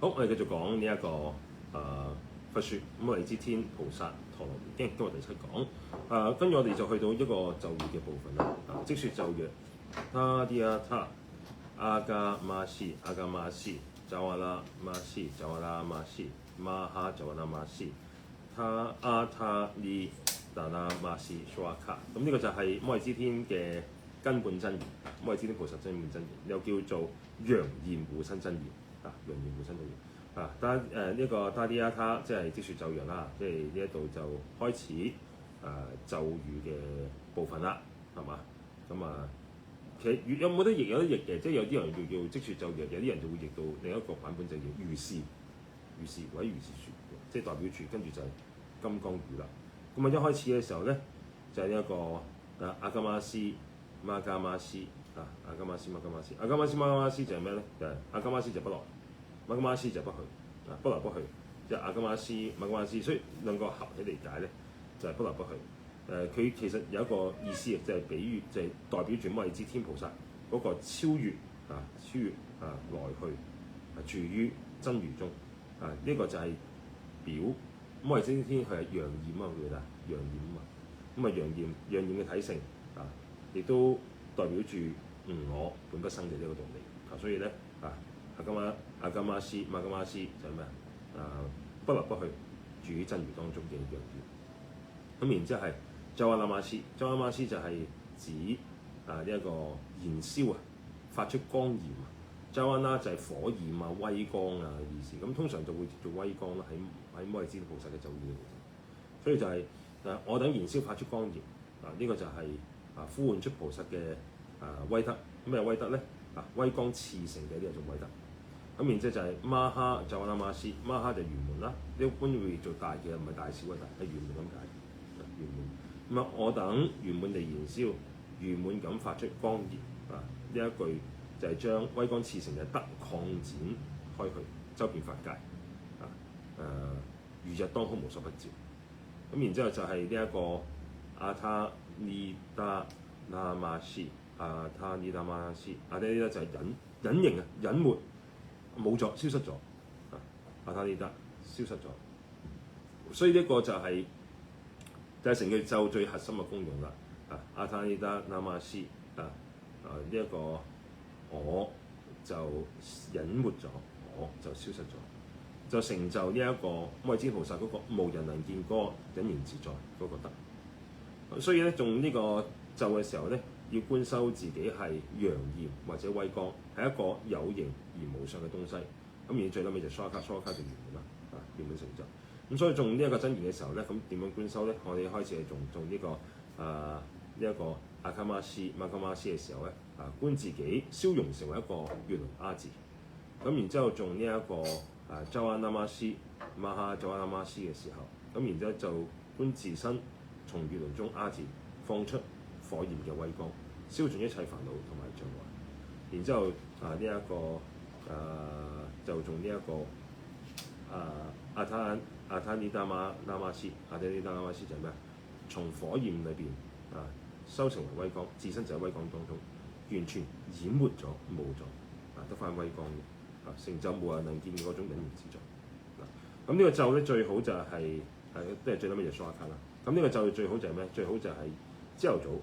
好，我哋繼續講呢一個佛說摩尼支天菩薩陀羅尼經，今日第7講。跟住我哋就去到一個咒語嘅部分啦。即説咒曰：他啲呀他阿伽瑪斯阿伽瑪斯咒阿拉瑪斯咒阿拉瑪斯瑪哈咒阿拉瑪斯他阿他尼達那瑪斯蘇阿卡。咁呢個就係摩尼支天嘅根本真言，摩尼支天菩薩根本真言，又叫做揚現護身真言。揚現護身真言呢個他啲呀他即係即説咒曰啦，即係呢一度就開始咒語嘅部分啦，係嘛？咁其實有冇得譯？有得譯嘅，即係有啲人叫即説咒曰，有啲人就會譯到另一個版本就叫如是或者如是說，即係代表住跟住就係金剛語啦。咁一開始嘅時候咧，就係呢一個阿伽瑪斯瑪伽瑪斯阿伽瑪斯瑪伽瑪斯阿伽瑪斯瑪伽瑪斯就係咩咧？就係阿伽瑪斯就不來，瑪伽瑪斯就不去，不來不去，即係阿伽瑪斯瑪伽瑪斯，所以兩個合起嚟解咧，就係不來不去。佢其實有一個意思嘅，即係比喻，即係代表住摩尼支天菩薩嗰個超越來去住於真如中呢個就係表摩尼支天佢係揚現啊，佢哋揚現啊嘛，咁揚現嘅體性亦都代表住我本不生嘅呢個道理所以咧阿伽瑪斯瑪伽瑪斯就係咩不來不去住於真如當中嘅揚現。咁然之後係咒阿拉瑪斯，咒阿拉瑪斯就係指呢一個燃燒發出光焰咒阿拉就係火焰威光嘅意思。咁通常就會叫做威光啦，喺摩尼支天菩薩嘅咒語裏邊。所以就係我等燃燒發出光焰呢個就係呼喚出菩薩嘅威德。咩威德咧？威光熾盛嘅呢一種威德。咁然之後就係瑪哈咒阿拉瑪斯，瑪哈就圓滿啦。一般會做大嘅，唔係大小嘅大，係圓滿咁解。圓滿咁我等圓滿地燃燒，圓滿咁發出光焰呢一句就係將威光熾盛嘅德擴展開去，周遍法界如日當空，無所不照。咁然之後就係呢一個阿他尼達那瑪斯，阿他尼達瑪斯，阿他尼達就係隱形隱沒冇咗，消失咗阿他尼達消失咗。所以呢個就係成句咒最核心嘅功用啦。阿他尼達那瑪斯呢一個我就隱沒咗，我就消失咗，就成就呢一個摩尼支天菩薩嗰個無人能見嗰個隱然自在嗰個德。所以咧，用呢個咒嘅時候咧，要觀修自己係揚現或者威光，係一個有形而無相嘅東西。咁而最尾就蘇阿卡就圓滿啦，圓滿成就。咁所以種呢一個真言嘅時候咧，咁點樣觀修咧？我哋開始係種呢個呢一個阿伽瑪斯瑪伽瑪斯嘅時候咧，觀自己消融成為一個月輪阿字。咁然之後種呢一個咒阿拉瑪斯瑪哈咒阿拉瑪斯嘅時候，咁然之後就觀自身從月輪中阿字放出火焰嘅威光，消盡一切煩惱同埋障礙。然之後呢一個就種呢一個阿他尼達那瑪斯，阿他尼達那瑪斯就係咩？從火焰裏邊修成為威光，自身就喺威光當中，完全淹沒咗冇咗得翻威光嘅成就無人能見嘅嗰種隱然自在。咁呢個咒咧最好就係都係最撚尾就蘇阿卡啦。咁呢個咒最好就係咩？最好就係朝頭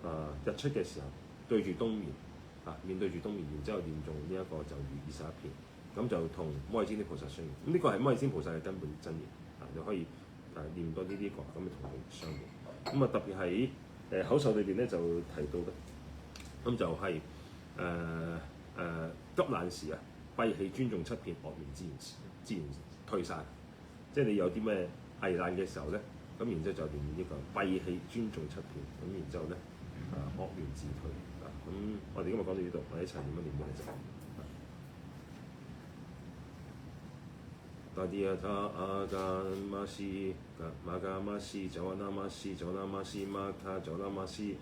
早日出嘅時候對住東面面對住東面，然之後念誦呢一個咒語21遍。咁就同摩尼支天菩薩相應。咁呢個係摩尼支天菩薩嘅根本真言你可以念多呢啲個咁同佢相應。咁特別喺口授裏邊咧就提到咧，咁就係急難時閉氣尊重7遍，惡緣自然退散。即係你有啲咩危難嘅時候咧，咁然之後就念呢個閉氣尊重7遍，咁然之後咧惡緣自退。咁我哋今日講到呢度，我哋一齊念一念嘅就。他啲呀他阿伽瑪斯瑪伽瑪斯咒阿拉瑪斯咒阿拉瑪斯瑪哈咒阿拉瑪斯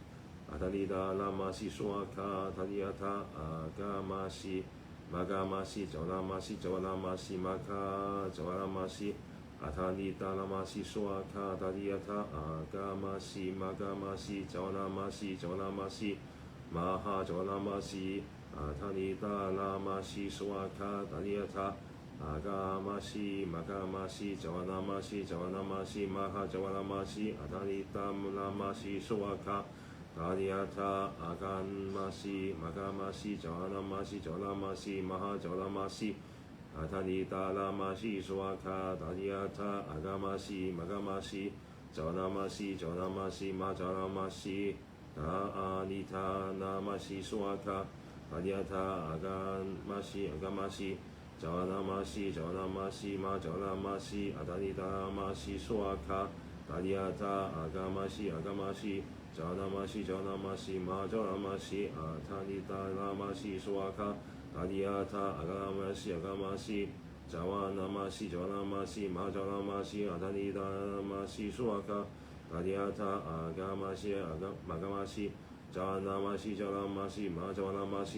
阿他尼達那瑪斯蘇阿卡他啲呀他阿伽瑪斯瑪伽瑪斯咒阿拉瑪斯咒阿拉瑪斯瑪哈咒阿拉瑪斯阿他尼達那瑪斯蘇阿卡他啲呀他阿伽瑪斯瑪伽瑪斯咒阿拉瑪斯咒阿拉瑪斯瑪哈咒阿拉瑪斯阿他尼達那瑪斯蘇阿卡他啲呀他阿伽瑪西瑪伽瑪西扎瓦那瑪西扎瓦那瑪西瑪哈扎瓦那瑪西阿他尼達那瑪西蘇阿卡達利亞他阿伽瑪西瑪伽瑪西扎瓦那瑪西扎瓦那瑪西瑪哈扎瓦那瑪西阿他尼達那瑪西蘇阿卡達利亞他阿伽瑪西瑪伽瑪西扎瓦那瑪西扎瓦那瑪西瑪扎瓦那瑪西達阿尼達那瑪西蘇阿卡達利亞他阿伽瑪西阿伽瑪西扎瓦那瑪西扎瓦那瑪西瑪扎瓦那瑪西阿他尼達那瑪西蘇阿卡達利亞他阿伽瑪西阿伽瑪西扎瓦那瑪西扎瓦那瑪西瑪扎瓦那瑪西阿他尼達那瑪西蘇阿卡達利亞他阿伽瑪西阿伽瑪西扎瓦那瑪西扎瓦那瑪西瑪扎瓦那瑪西阿他尼達那瑪西蘇阿卡達利亞他阿伽瑪西阿伽瑪西扎瓦那瑪西扎瓦那瑪西瑪扎瓦那瑪西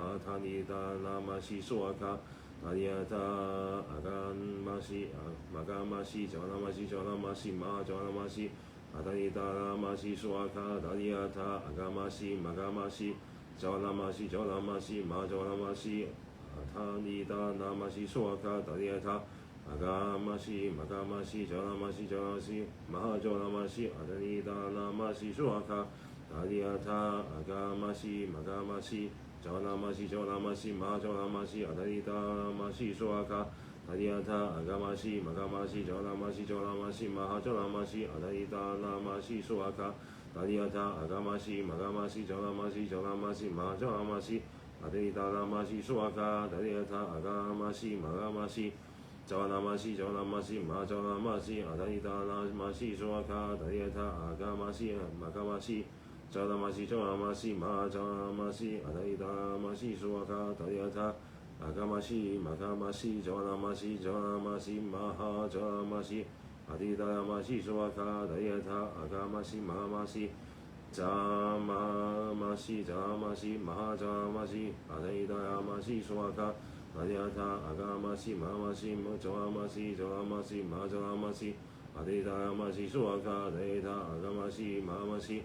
阿他尼達那瑪西蘇阿卡達利亞他阿伽瑪西瑪伽瑪西扎瓦那瑪西扎瓦那瑪西瑪扎瓦那瑪西阿他尼達那瑪西蘇阿卡達利亞他阿伽瑪西瑪伽瑪西扎瓦那瑪西扎瓦那瑪西瑪扎瓦那瑪西阿他尼達那瑪西蘇阿卡達利亞他阿伽瑪西瑪伽瑪西扎瓦那瑪西扎瓦那瑪西瑪扎瓦那瑪西阿他尼達那瑪西蘇阿卡達利亞他阿伽瑪西瑪伽瑪西扎瓦那瑪西扎瓦那瑪西瑪扎瓦那瑪西阿他尼達那瑪西蘇阿卡達利亞他阿伽瑪西瑪伽瑪西扎瓦那瑪西扎瓦那瑪西瑪扎瓦那瑪西阿他尼達那瑪西蘇阿卡達利亞他阿伽瑪西瑪伽瑪西扎瓦那瑪西扎瓦那瑪西瑪扎瓦那瑪西阿他尼達那瑪西蘇阿卡達利亞他阿伽瑪西瑪伽瑪西扎瓦那瑪西扎瓦那瑪西瑪扎瓦那瑪西阿他尼達那瑪西蘇阿卡達利亞他阿伽瑪西瑪伽瑪西扎瓦那瑪西扎瓦那瑪西瑪扎瓦那瑪西阿他尼達那瑪西蘇阿卡達利亞他阿伽瑪西瑪伽瑪西扎瓦那瑪西扎瓦那瑪西瑪哈扎瓦那瑪西阿他尼達那瑪西蘇阿卡達利亞他阿伽瑪西瑪伽瑪西扎瓦那瑪西扎瓦那瑪西瑪哈扎瓦那瑪西阿他尼達那瑪西蘇阿卡達利亞他阿伽瑪西瑪伽瑪西扎瓦那瑪西扎瓦那瑪西瑪扎瓦那瑪西阿他尼達那瑪西蘇阿卡達利亞他阿伽瑪西瑪伽瑪西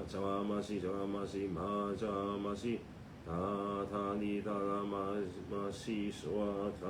扎瓦那瑪西扎瓦那瑪西瑪扎瓦那瑪西阿他尼達那瑪西蘇阿卡